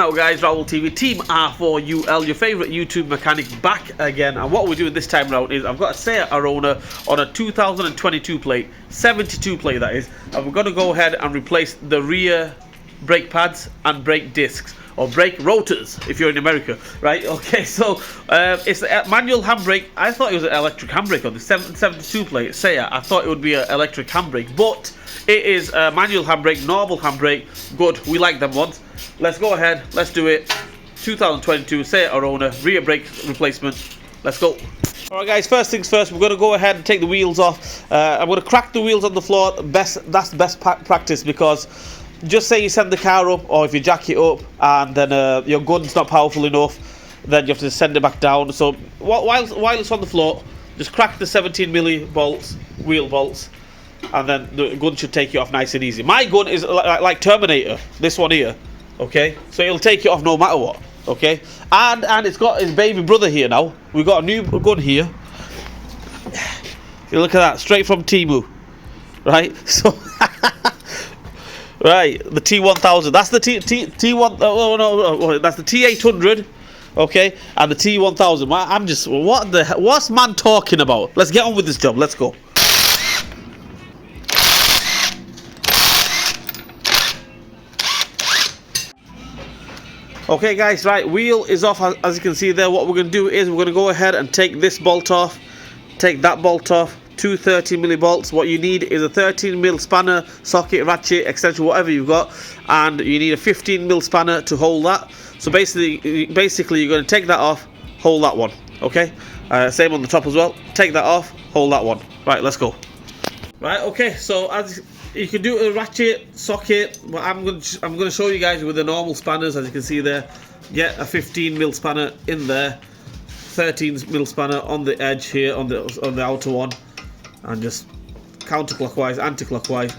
now, guys? Raoul TV, Team R4UL, your favourite YouTube mechanic, back again. And what we're doing this time around is I've got a Seat Arona on a 2022 plate, 72 plate that is, and we're going to go ahead and replace the rear brake pads and brake discs, or brake rotors if you're in America, right? Okay, so it's a manual handbrake. I thought it was an electric handbrake on the 72 plate Seat. I thought it would be an electric handbrake, but it is a manual handbrake, normal handbrake. Good, we like them ones. Let's go ahead, let's do it. 2022 Seat Arona rear brake replacement. Let's go. Alright guys, first things first, we're going to go ahead and take the wheels off. I'm going to crack the wheels on the floor. That's best practice, because just say you send the car up, or if you jack it up and then your gun's not powerful enough, then you have to send it back down. So while it's on the floor, just crack the 17mm bolts, wheel bolts, and then the gun should take it off nice and easy. My gun is like Terminator, this one here, okay? So it'll take it off no matter what, okay? And it's got his baby brother here now. We've got a new gun here. You look at that, straight from Temu, right? So right, the T1000. That's the T1. Oh no, that's the T800. Okay, and the T1000. I'm just, what's man talking about? Let's get on with this job. Let's go. Okay, guys. Right, wheel is off. As you can see there, what we're going to do is we're going to go ahead and take this bolt off, take that bolt off. Two 13mm bolts. What you need is a 13mm spanner, socket, ratchet, extension, whatever you've got, and you need a 15mm spanner to hold that. So basically you're going to take that off, hold that one. Okay, same on the top as well. Take that off, hold that one. Right, let's go. Right, okay. So as you can do a ratchet, socket, but I'm going to show you guys with the normal spanners. As you can see there, get a 15mm spanner in there, 13mm spanner on the edge here, on the outer one. And just counterclockwise, anti-clockwise,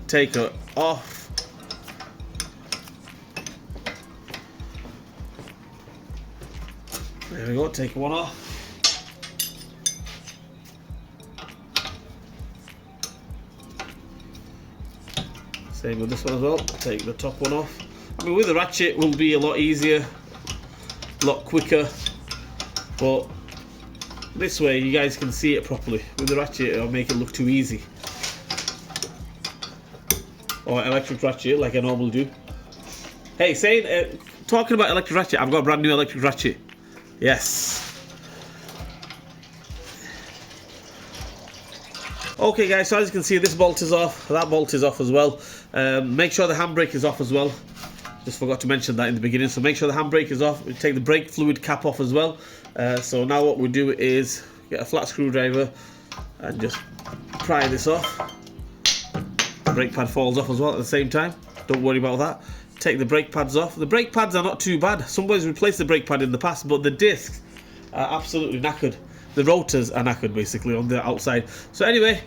take it off. There we go, take one off. Same with this one as well, take the top one off. I mean, with the ratchet it will be a lot easier, a lot quicker, but this way you guys can see it properly. With the ratchet it'll make it look too easy. Or electric ratchet like I normally do. Hey, talking about electric ratchet, I've got a brand new electric ratchet. Yes. Okay guys, so as you can see, this bolt is off, that bolt is off as well. Make sure the handbrake is off as well. Just forgot to mention that in the beginning. So make sure the handbrake is off. We take the brake fluid cap off as well. So now what we do is get a flat screwdriver and just pry this off. The brake pad falls off as well at the same time. Don't worry about that. Take the brake pads off. The brake pads are not too bad. Somebody's replaced the brake pad in the past, but the discs are absolutely knackered. The rotors are knackered basically on the outside. So anyway,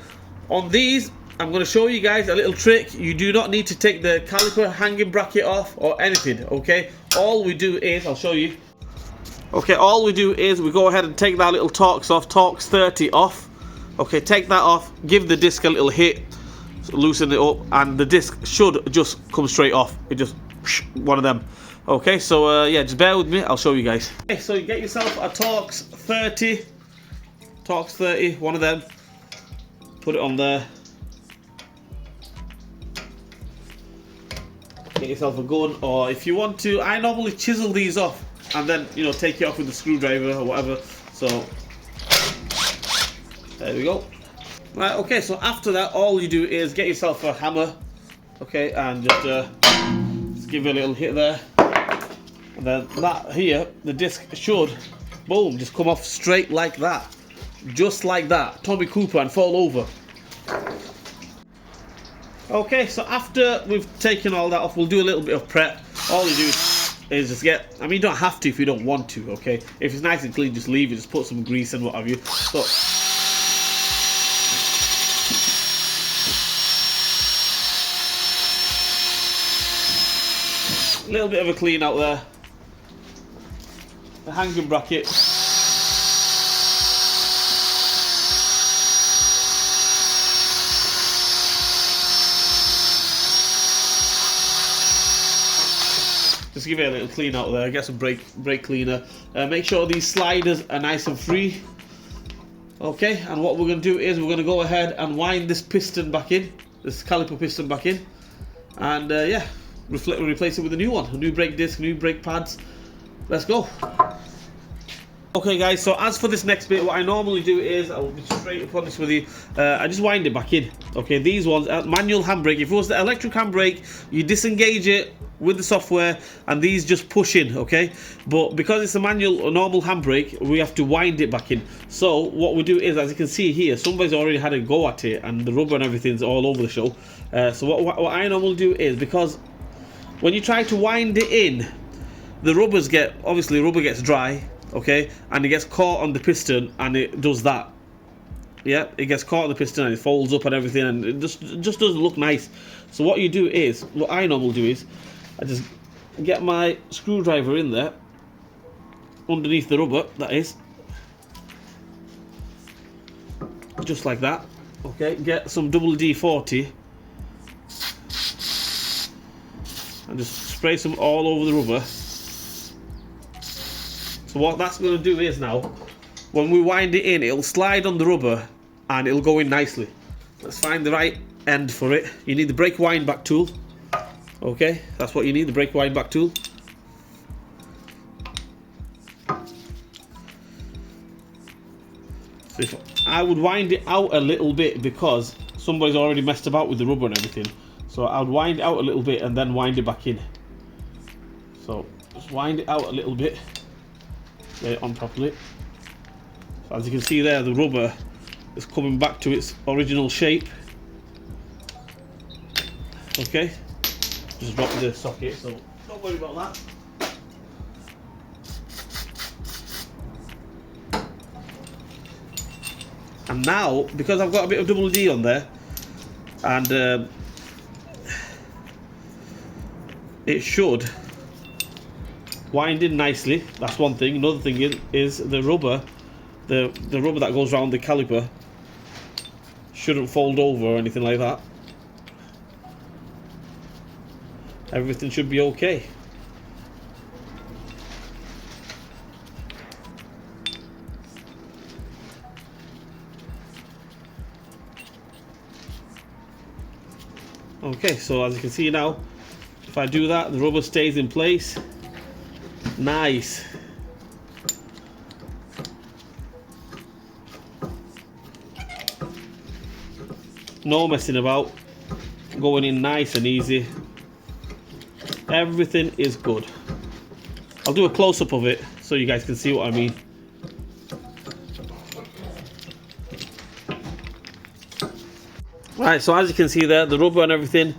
on these, I'm going to show you guys a little trick. You do not need to take the caliper hanging bracket off or anything, okay? All we do is, I'll show you. Okay, all we do is we go ahead and take that little Torx off, Torx 30 off. Okay, take that off, give the disc a little hit, loosen it up, and the disc should just come straight off. It just, one of them. Okay, so yeah, just bear with me, I'll show you guys. Okay, so you get yourself a Torx 30, one of them. Put it on there. Get yourself a gun, or if you want to, I normally chisel these off and then, you know, take it off with a screwdriver or whatever. So there we go. Right, okay, so after that, all you do is get yourself a hammer, okay, and just give it a little hit there, and then that here, the disc should, boom, just come off straight like that, just like that, Tommy Cooper, and fall over. Okay, so after we've taken all that off, we'll do a little bit of prep. All you do is just get, I mean, you don't have to if you don't want to, okay? If it's nice and clean, just leave it, just put some grease and what have you. So, a little bit of a clean out there. The hanging bracket. just give it a little clean out there. Get some brake cleaner. Make sure these sliders are nice and free. Okay, and what we're going to do is we're going to go ahead and wind this piston back in, this caliper piston back in, and yeah, replace it with a new one, a new brake disc, new brake pads. Let's go. Okay guys, so as for this next bit, what I normally do is, I'll be straight up honest with you, I just wind it back in. Okay, these ones, manual handbrake. If it was the electric handbrake, you disengage it with the software and these just push in, okay? But because it's a manual or normal handbrake, we have to wind it back in. So what we do is, as you can see here, somebody's already had a go at it and the rubber and everything's all over the show. So what I normally do is, because when you try to wind it in, the rubbers get, obviously rubber gets dry, okay, and it gets caught on the piston and it does that. Yeah, it gets caught on the piston and it folds up and everything, and it just doesn't look nice. So what you do is, what I normally do is, I just get my screwdriver in there, underneath the rubber, that is, just like that. Okay, get some double D40 and just spray some all over the rubber. So what that's going to do is, now when we wind it in, it'll slide on the rubber and it'll go in nicely. Let's find the right end for it. You need the brake wind back tool. Okay, that's what you need, the brake wind back tool. So if I would wind it out a little bit, because somebody's already messed about with the rubber and everything. So I would wind it out a little bit and then wind it back in. So just wind it out a little bit. Get it on properly. So as you can see there, the rubber is coming back to its original shape. Okay, just drop the socket, so don't worry about that. And now, because I've got a bit of double D on there, and it should wind in nicely. That's one thing. Another thing is the rubber, the rubber that goes around the caliper shouldn't fold over or anything like that. Everything should be okay. Okay, so as you can see now, if I do that, the rubber stays in place. Nice. No messing about. Going in nice and easy. Everything is good. I'll do a close-up of it so you guys can see what I mean. Right, so as you can see there, the rubber and everything,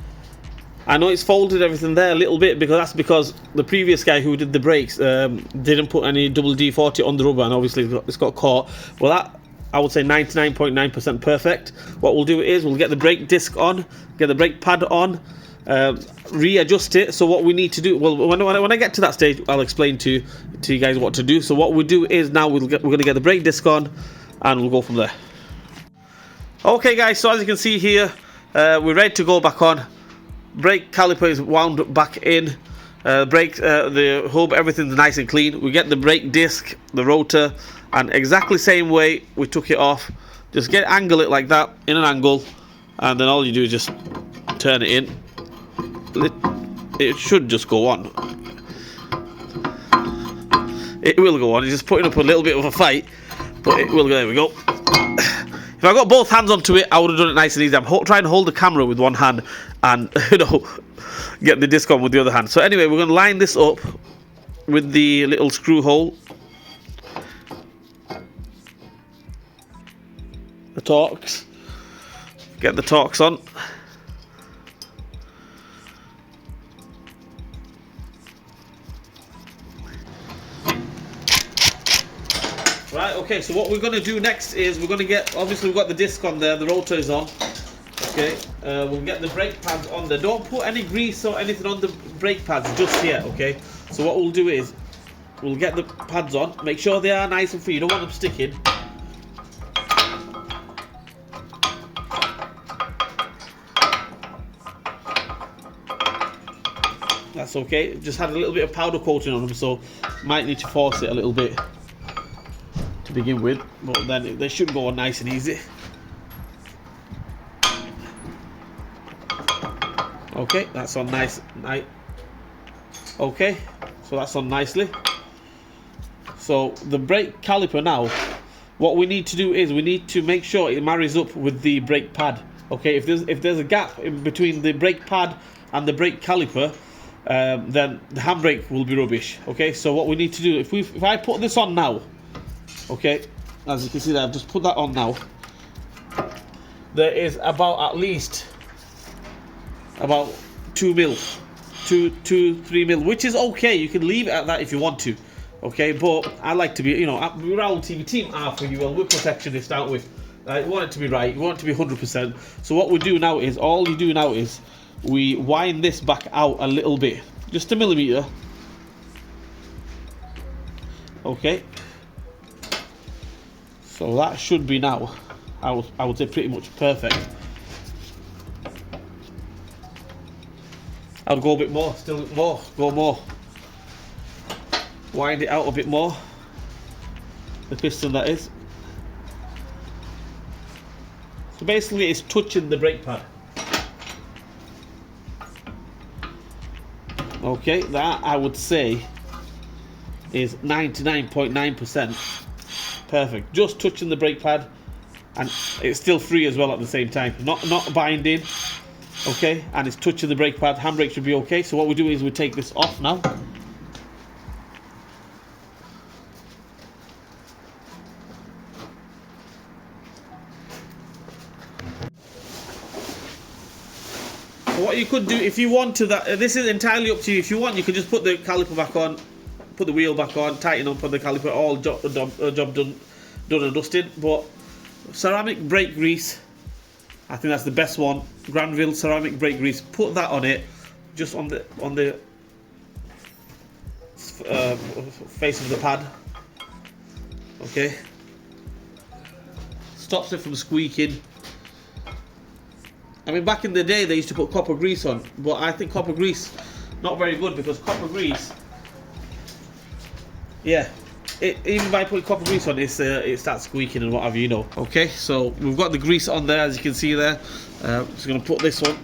I know it's folded everything there a little bit, because that's because the previous guy who did the brakes didn't put any double D40 on the rubber, and obviously it's got caught. Well, that, I would say 99.9% perfect. What we'll do is we'll get the brake disc on, get the brake pad on, readjust it. So what we need to do, well, when I get to that stage, I'll explain to you guys what to do. So what we do is, now we're going to get the brake disc on and we'll go from there. Okay guys, so as you can see here, we're ready to go back on. Brake caliper is wound back in. The hub, everything's nice and clean. We get the brake disc, the rotor, and exactly same way we took it off. Just angle it like that, in an angle, and then all you do is just turn it in. It should just go on. It will go on. It's just putting up a little bit of a fight, but it will go. There we go. If I got both hands onto it, I would have done it nice and easy. I'm trying to hold the camera with one hand and, you know, get the disc on with the other hand. So anyway, we're going to line this up with the little screw hole. The Torx. Get the Torx on. Right, okay, so what we're going to do next is we're going to get, obviously we've got the disc on there, the rotor is on. Okay, we'll get the brake pads on there. Don't put any grease or anything on the brake pads just yet, okay? So what we'll do is, we'll get the pads on, make sure they are nice and free, you don't want them sticking. That's okay. Just had a little bit of powder coating on them, so might need to force it a little bit to begin with, but then they should go on nice and easy. Okay, that's on nice. Okay, so that's on nicely. So the brake caliper now, what we need to do is we need to make sure it marries up with the brake pad. Okay, if there's a gap in between the brake pad and the brake caliper, then the handbrake will be rubbish. Okay, so what we need to do, if I put this on now, okay, as you can see there, I've just put that on now. There is about at least about 2 mil, 3 mil, which is okay. You can leave it at that if you want to. Okay, but I like to be, you know, we're our team R for UL, we're protectionists, aren't we? We want it to be right, we want it to be 100%. So what we do now is, we wind this back out a little bit, just a millimeter. Okay. So that should be now, I would say pretty much perfect. I'll go a bit more, still more, go more. Wind it out a bit more. The piston, that is. So basically it's touching the brake pad. Okay, that I would say is 99.9% perfect. Just touching the brake pad, and it's still free as well at the same time. Not binding. Okay, and it's touching the brake pad. Handbrake should be okay. So what we do is we take this off now. What you could do if you want to, this is entirely up to you. If you want, you could just put the caliper back on, put the wheel back on, tighten up on the caliper, all job done and dusted. But ceramic brake grease, I think that's the best one. Granville ceramic brake grease. Put that on it, just on the face of the pad. Okay, stops it from squeaking. I mean, back in the day they used to put copper grease on, but I think copper grease not very good, because copper grease, yeah, even by putting copper grease on, it starts squeaking and what have you, you know. Okay, so we've got the grease on there, as you can see there. Just going to put this on.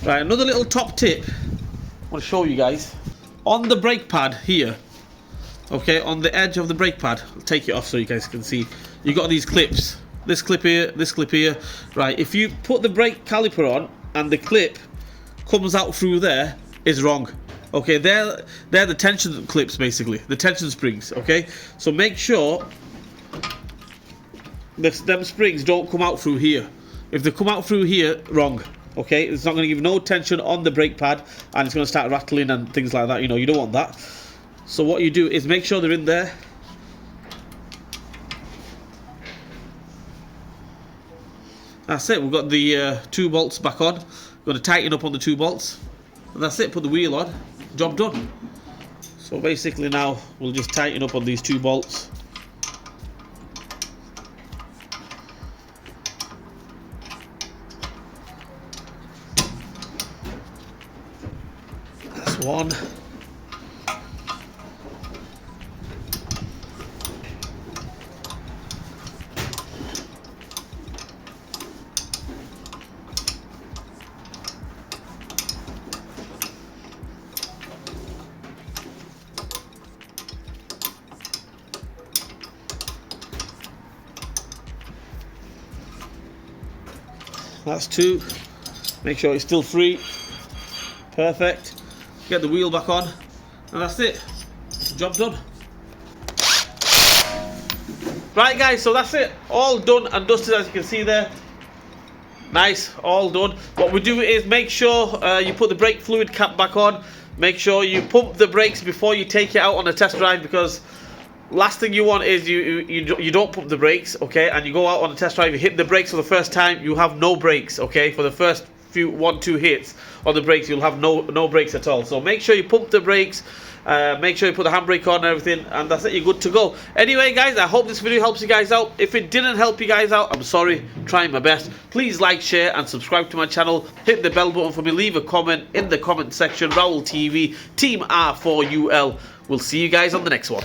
Right, another little top tip I want to show you guys. On the brake pad here, okay, on the edge of the brake pad, I'll take it off so you guys can see. You've got these clips. This clip here, right, if you put the brake caliper on and the clip comes out through there, is wrong. Okay, they're the tension clips, basically, the tension springs. Okay, so make sure them springs don't come out through here. If they come out through here, wrong. Okay, it's not going to give no tension on the brake pad, and it's going to start rattling and things like that. You know, you don't want that. So what you do is make sure they're in there. That's it, we've got the 2 bolts back on. We're going to tighten up on the 2 bolts. And that's it, put the wheel on. Job done. So basically now we'll just tighten up on these 2 bolts. That's one. That's 2. Make sure it's still free. Perfect. Get the wheel back on, and that's it. Job done. Right guys, so that's it. All done and dusted, as you can see there. Nice, all done. What we do is make sure you put the brake fluid cap back on. Make sure you pump the brakes before you take it out on a test drive, because last thing you want is you don't pump the brakes, okay, and you go out on a test drive, you hit the brakes for the first time, you have no brakes, okay, for the first few 1-2 hits on the brakes, you'll have no brakes at all. So make sure you pump the brakes, make sure you put the handbrake on and everything, and that's it, you're good to go. Anyway guys, I hope this video helps you guys out. If it didn't help you guys out, I'm sorry, trying my best. Please like, share and subscribe to my channel. Hit the bell button for me, leave a comment in the comment section. Raul TV, Team R4UL. We'll see you guys on the next one.